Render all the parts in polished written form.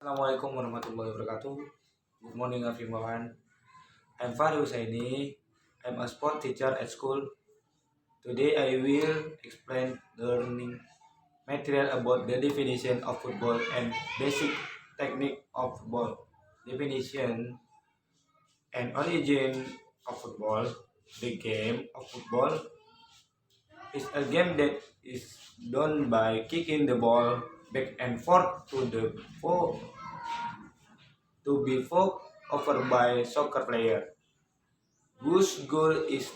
Assalamualaikum warahmatullahi wabarakatuh. Good morning everyone. I'm Fahri Husaini. I'm a sport teacher at school. Today I will explain learning material about the definition of football and basic technique of football. Definition and origin of football. The game of football is a game that is done by kicking the ball back and forth to be fought over by soccer player, whose goal is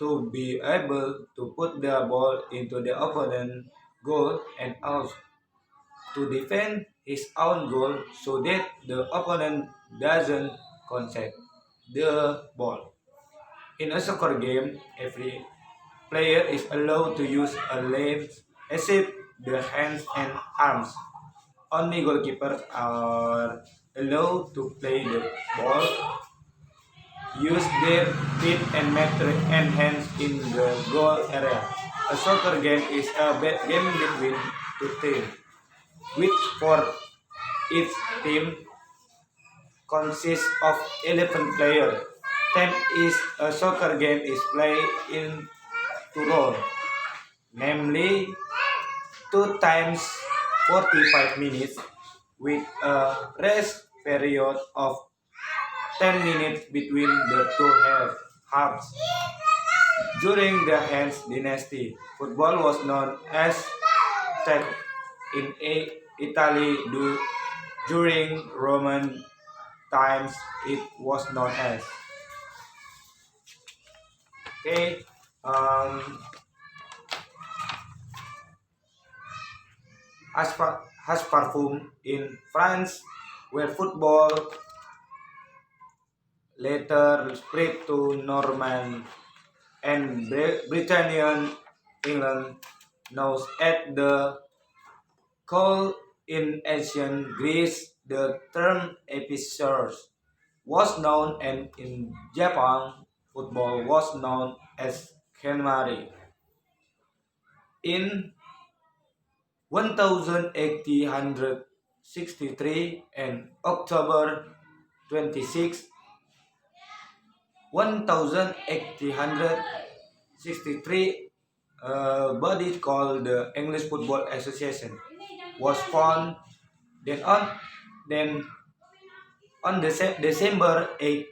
to be able to put the ball into the opponent goal and also to defend his own goal so that the opponent doesn't contest the ball. In a soccer game, every player is allowed to use a leg except the hands and arms. Only goalkeepers are allowed to play the ball, use their feet and hands in the goal area. A soccer game is a game between two teams, which for each team consists of 11 players. Time is a soccer game is played in two rounds, namely 2 times 45 minutes with a rest period of 10 minutes between the two halves. During the Hans dynasty, football was known as tag in Italy. During Roman times, it was known as. Okay, um, as parfum in France, where football later spread to Norman and Britannian England, known as the coal in ancient Greece. The term episodes was known, and in Japan, football was known as kenmari. In 1863 and October 26, 1863, a body called the English Football Association was formed. Then on December 8,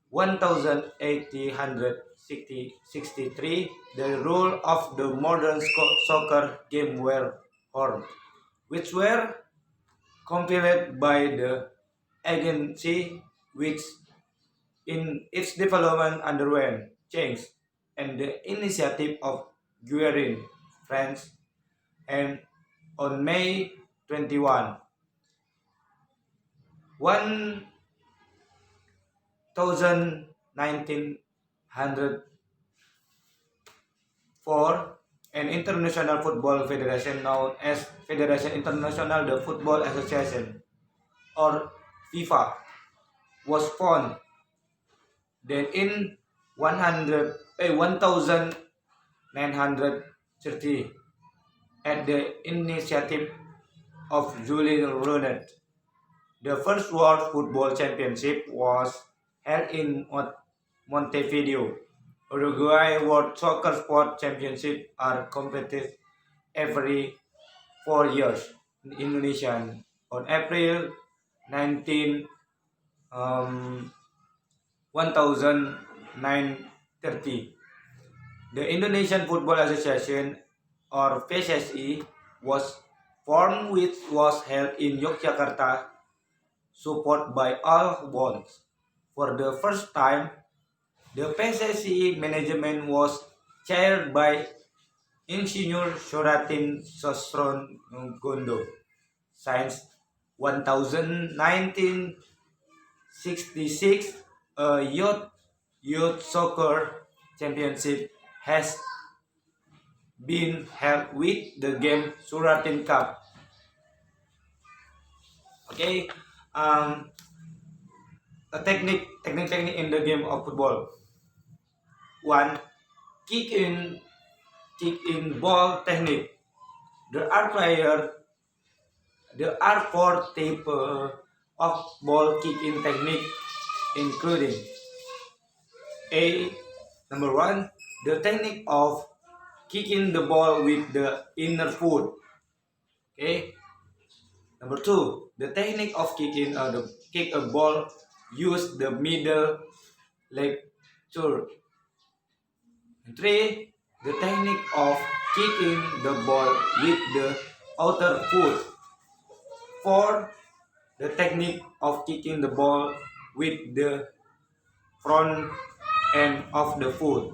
1863, the rule of the modern soccer game were formed, which were compiled by the agency which in its development underwent change and the initiative of Guerin, France, and on May 21, 1904, an international football federation known as Federation International de Football Association or FIFA was formed. Then in 1930, at the initiative of Jules Rimet, the first World Football Championship was held in Montevideo, Uruguay. World Soccer Sport Championship are competed every 4 years in Indonesia. On April 19, 1930, the Indonesian Football Association or PSSI was formed, which was held in Yogyakarta, supported by all bonds. For the first time, the PSSI management was chaired by Insinyur Suratin Sosrogondo. Since 1966, a youth soccer championship has been held with the game Suratin Cup. Okay, a technique in the game of football. 1. Kick in ball technique. There are players There are four types of ball kicking technique, including A. Number one, the technique of kicking the ball with the inner foot. Okay. Number two, the technique of kick a ball use the middle leg turn. And three, the technique of kicking the ball with the outer foot. Four, the technique of kicking the ball with the front end of the foot.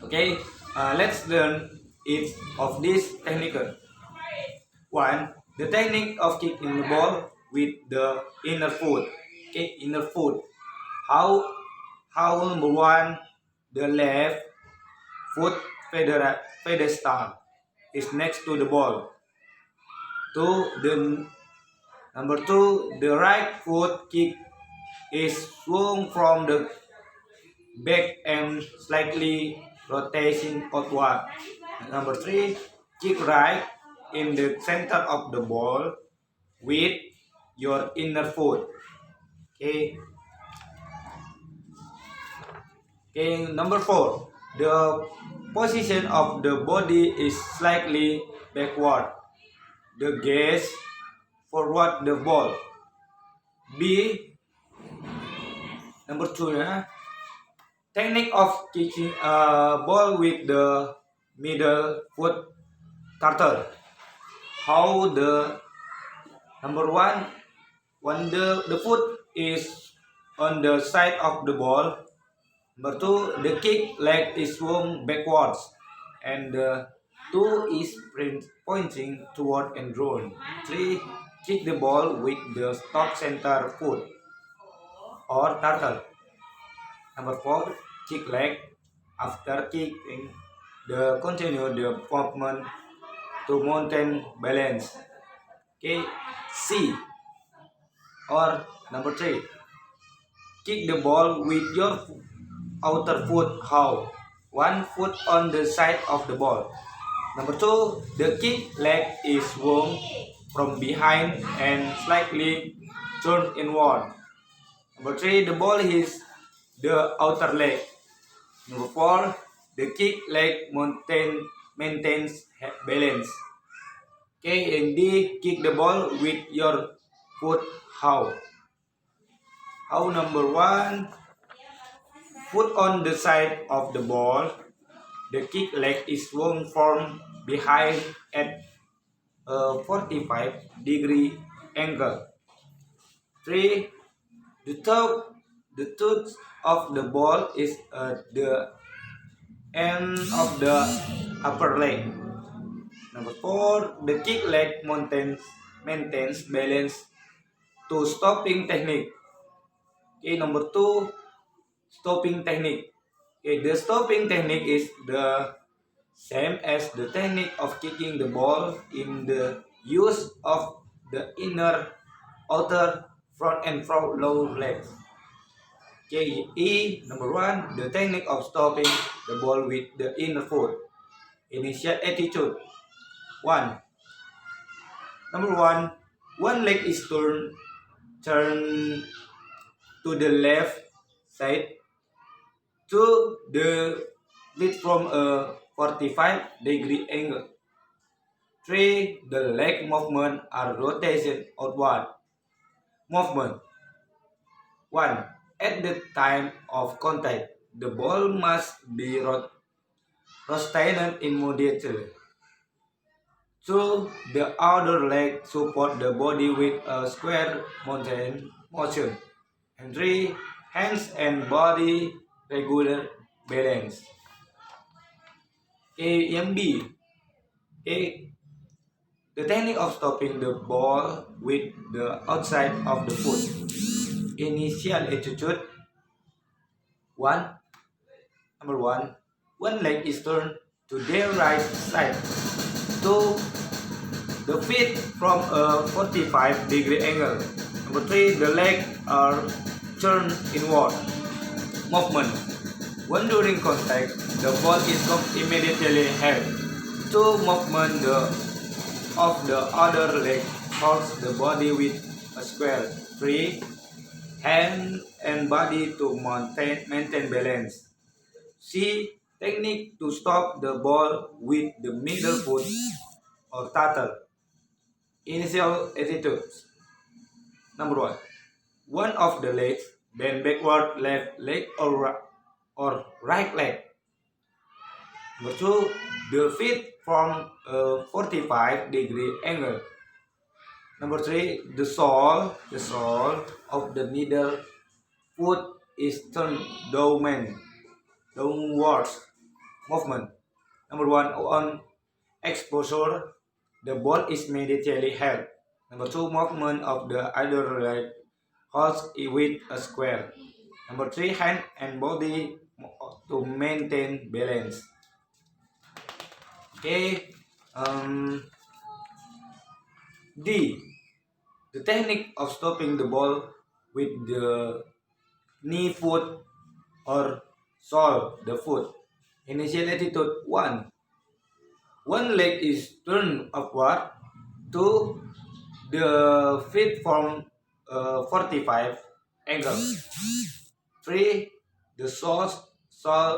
Okay, let's learn each of these techniques. One, the technique of kicking the ball with the inner foot. Okay, inner foot. How number one, the left foot pedestal is next to the ball. Number two, the right foot kick is swung from the back and slightly rotating outward. Number three, kick right in the center of the ball with your inner foot. Okay. Okay. Number four, the position of the body is slightly backward. The gaze forward the ball. B. Number two, technique of kicking a ball with the middle foot turtle. How the number one, when the foot is on the side of the ball. Number two, the kick leg is swung backwards, and the two is pointing toward and drawn. Three, kick the ball with the top center foot or turtle. Number four, kick leg. After kicking, continue the movement to maintain balance. Okay, C. Or number three, kick the ball with your outer foot. How? One foot on the side of the ball. Number two, the kick leg is swung from behind and slightly turned inward. Number three, the ball hits the outer leg. Number four, the kick leg maintains balance. Okay, and D, kick the ball with your foot. How? How number one, foot on the side of the ball. The kick leg is swung from behind at a 45-degree angle. 3. The tooth of the ball is at the end of the upper leg. Number 4. The kick leg maintains balance to stopping technique. Okay, number 2. Stopping technique. Okay, the stopping technique is the same as the technique of kicking the ball in the use of the inner, outer, front and front lower legs. Okay, E, number 1, the technique of stopping the ball with the inner foot. Initial attitude. 1. Number 1, one leg is turned to the left side to the with from a 45-degree angle. 3. The leg movement are rotation outward. Movement. 1. At the time of contact, the ball must be rotated immediately. 2. The other leg support the body with a square motion. And 3. Hands and body regular balance. A and B. A. The technique of stopping the ball with the outside of the foot. Initial attitude. 1. Number 1. One leg is turned to their right side. 2. The feet from a 45-degree angle. Number 3. The legs are turned inward. Movement. When during contact, the ball is immediately held. 2. Movement of the other leg holds the body with a square. 3. Hand and body to maintain balance. C. Technique to stop the ball with the middle foot or turtle. Initial attitudes. Number 1. One of the legs bend backward, left leg or right leg. Number 2. The feet from a 45-degree angle. Number 3. The sole of the middle foot is turned downwards movement. Number 1. On exposure, the ball is immediately held. Number 2. Movement of the other leg holds it with a square. Number 3. Hand and body to maintain balance. Okay. D. The technique of stopping the ball with the knee foot or sole the foot. Initial attitude 1. One leg is turned upward. 2. The feet from 45 angle. 3. The sole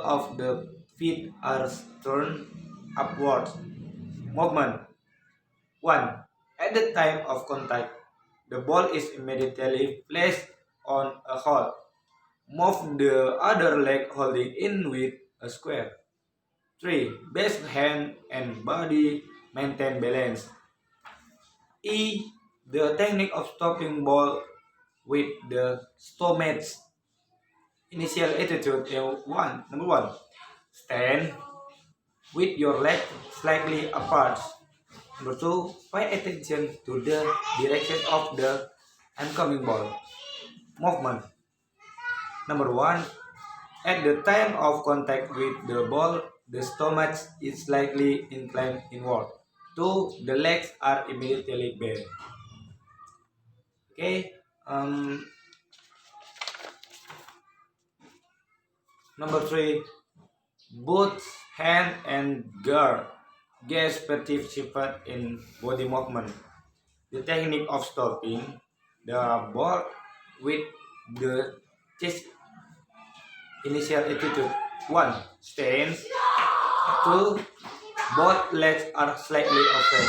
of the feet are turned upwards. Movement 1. At the time of contact, the ball is immediately placed on a hold. Move the other leg holding in with a square. 3. Best hand and body maintain balance. E. The technique of stopping ball with the stomachs. Initial attitude 1. Number 1. Stand with your leg slightly apart. Number 2. Pay attention to the direction of the oncoming ball. Movement. Number 1. At the time of contact with the ball, the stomach is slightly inclined inward. 2. The legs are immediately bent. Okay. Number 3. Both hand and guard gaze participate in body movement. The technique of stopping the ball with the chest. Initial attitude 1. Stand. 2. Both legs are slightly open.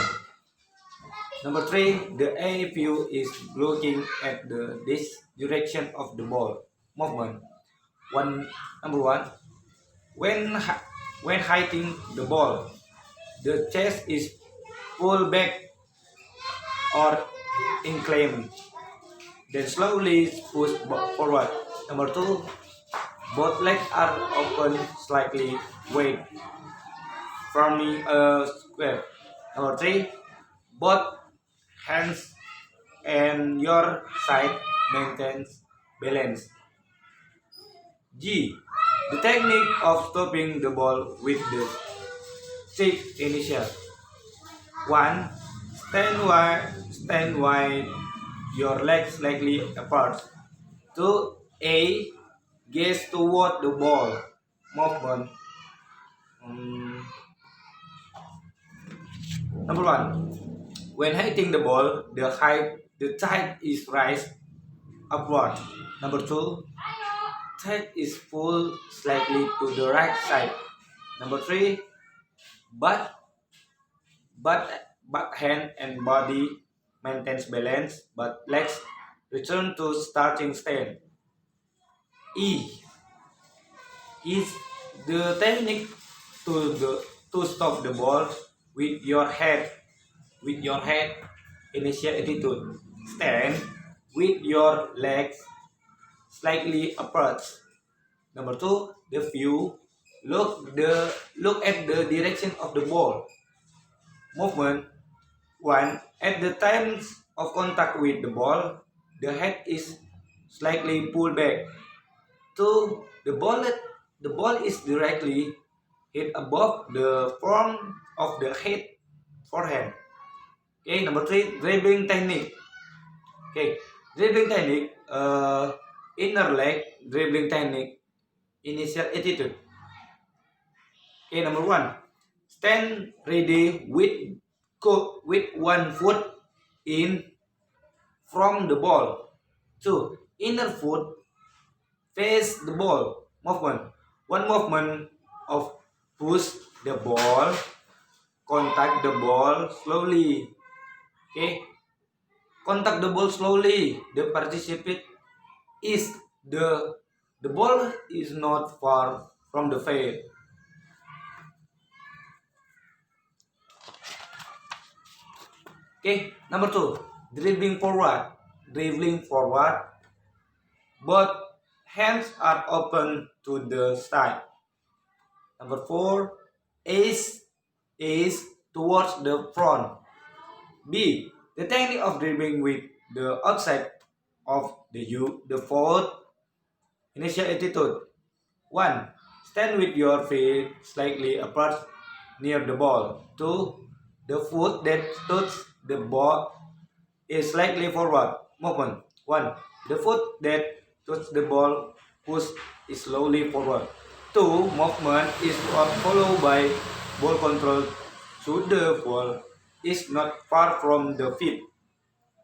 Number 3. The A view is looking at this direction of the ball. Movement. Number 1. When hitting the ball, the chest is pulled back or inclined, then slowly pushed forward. Number 2. Both legs are open slightly, weight forming a square. Number 3. Both hands and your side maintains balance. G. The technique of stopping the ball with the stick. Initial 1. Stand wide, your legs slightly apart. 2. A. Gaze toward the ball. Movement. Number 1. When hitting the ball, the thigh is raised upward. Number 2. Thigh is pulled slightly to the right side. Number 3. Butt hand and body maintains balance, but legs return to starting stand. E is the technique to stop the ball with your head. Initial attitude. Stand with your legs slightly apart. Number 2. The view. Look at the direction of the ball. Movement. 1. At the time of contact with the ball, the head is slightly pulled back. 2. The ball is directly hit above the front of the head forehand. Okay. Number 3. Dribbling technique. Okay. Dribbling technique. Inner leg dribbling technique. Initial attitude. Okay. Number 1. Stand ready with one foot in from the ball. 2. Inner foot face the ball movement. One movement of push the ball, contact the ball slowly. Okay, contact the ball slowly. The participant is the ball is not far from the field. Okay, number 2, dribbling forward. Dribbling forward, both hands are open to the side. Number 4, is towards the front. B. The technique of dribbling with the outside of the foot. Initial attitude. 1. Stand with your feet slightly apart near the ball. 2. The foot that touches the ball is slightly forward. Movement. 1. The foot that touches the ball push is slowly forward. 2. Movement is followed by ball control so the ball is not far from the feet.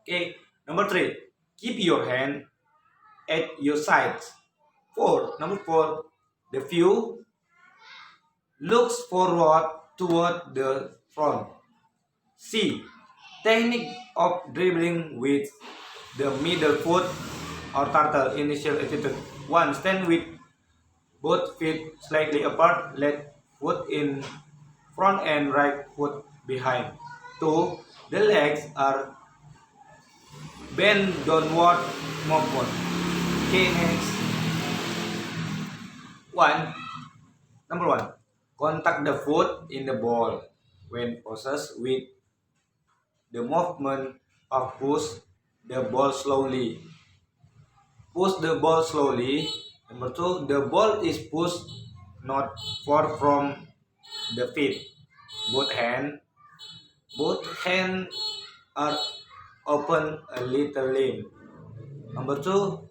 Okay. Number 3. Keep your hand at your sides. Number 4. The view looks forward toward the front. C. Technique of dribbling with the middle foot or turtle. Initial attitude. 1. Stand with both feet slightly apart, left foot in front and right foot behind. 2. The legs are bent downward movement. Okay, next. 1. Number 1. Contact the foot in the ball when possessed with the movement of push the ball slowly. Push the ball slowly. Number 2. The ball is pushed not far from the feet. Both hands are open a little limb. Number 2.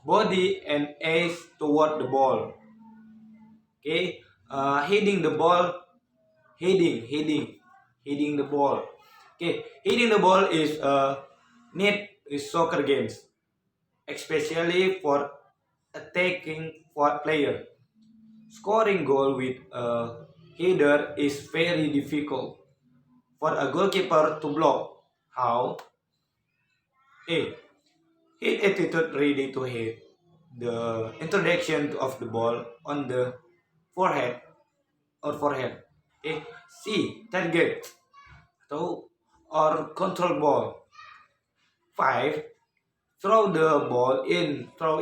Body and eyes toward the ball. Okay, hitting the ball, hitting the ball. Okay, hitting the ball is neat in soccer games, especially for attacking for player. Scoring goal with a header is very difficult for a goalkeeper to block. How? A. Hit attitude ready to hit. The introduction of the ball on the forehead or forehead. A. C. Target or control ball. 5. Throw the ball in. Throw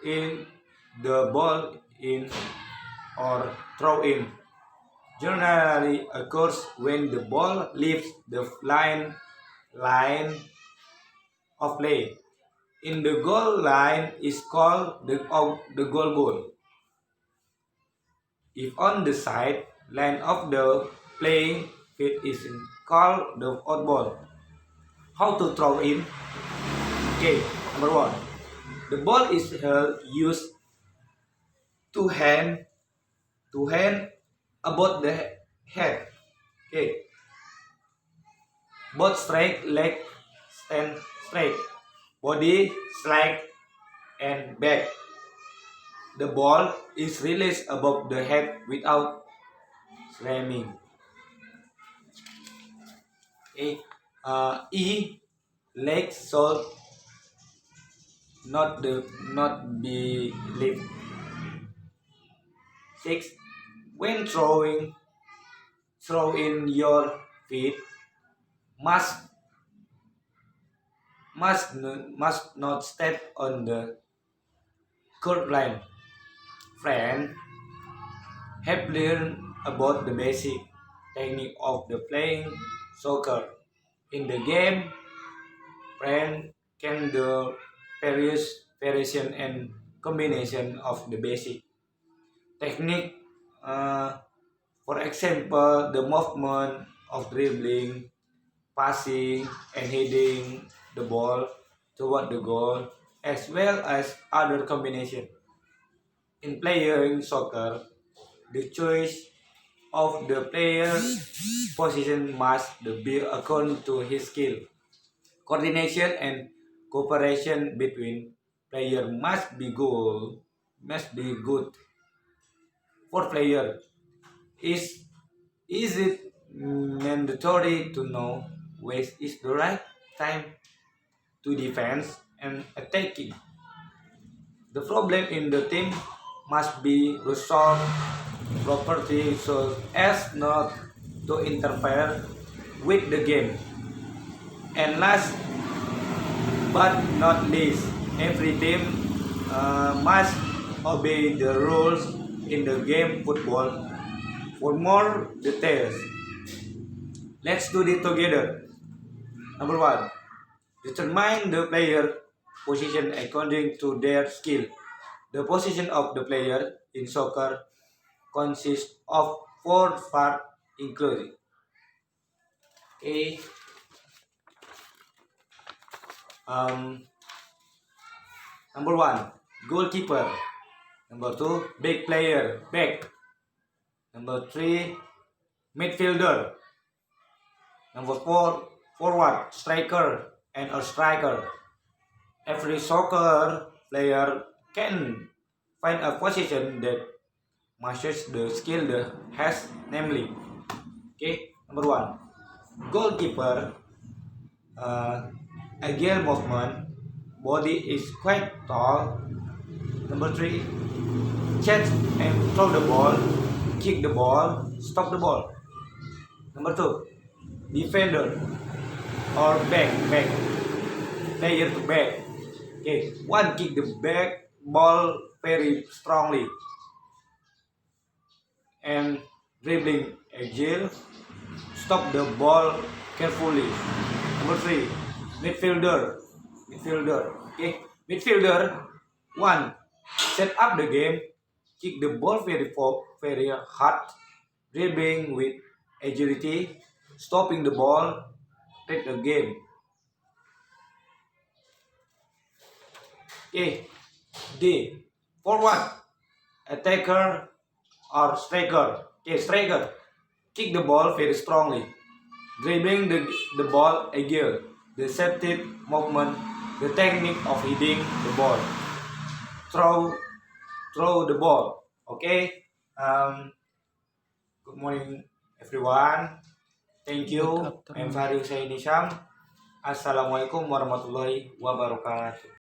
in the ball in or throw in. Generally occurs when the ball leaves the line of play. In the goal line is called the goal. If on the side line of the playing field is called the outball. How to throw in? Okay, number 1. The ball is used to hand above the head. Okay. Both straight leg stand straight. Body slack and back. The ball is released above the head without slamming. Okay. E. Legs should not be lifted. 6. When throw in your feet must not step on the curb line. Friend have learned about the basic technique of the playing soccer. In the game, friend can do various variation and combination of the basic technique. For example, the movement of dribbling, passing, and heading the ball toward the goal, as well as other combination. In playing soccer, the choice of the player's position must be according to his skill. Coordination and cooperation between players must be good. For player, is it mandatory to know when is the right time to defense and attacking? The problem in the team must be resolved properly so as not to interfere with the game. And last but not least, every team must obey the rules in the game football. For more details, let's do it together. Number one, determine the player position according to their skill. The position of the player in soccer consists of four parts including A. Um, Number one, goalkeeper. Number two, big player, back. Number three, midfielder. Number four, forward, striker, and a striker. Every soccer player can find a position that matches the skill they has, namely. Okay, number one, goalkeeper. Uh, Agile movement, body is quite tall. Number three, catch and throw the ball, kick the ball, stop the ball. Number two, defender or back, player to back. Okay, one kick the back ball very strongly and dribbling agile, stop the ball carefully. Number three, midfielder. Okay, midfielder one, set up the game, kick the ball very hard, dribbling with agility, stopping the ball, take the game. Okay, D, forward, attacker or striker. Okay, striker, kick the ball very strongly, dribbling the ball agile, the safety movement, the technique of hitting the ball, throw the ball. Okay. Good morning, everyone. Thank you. I'm Farid Said Nisham. Assalamualaikum warahmatullahi wabarakatuh.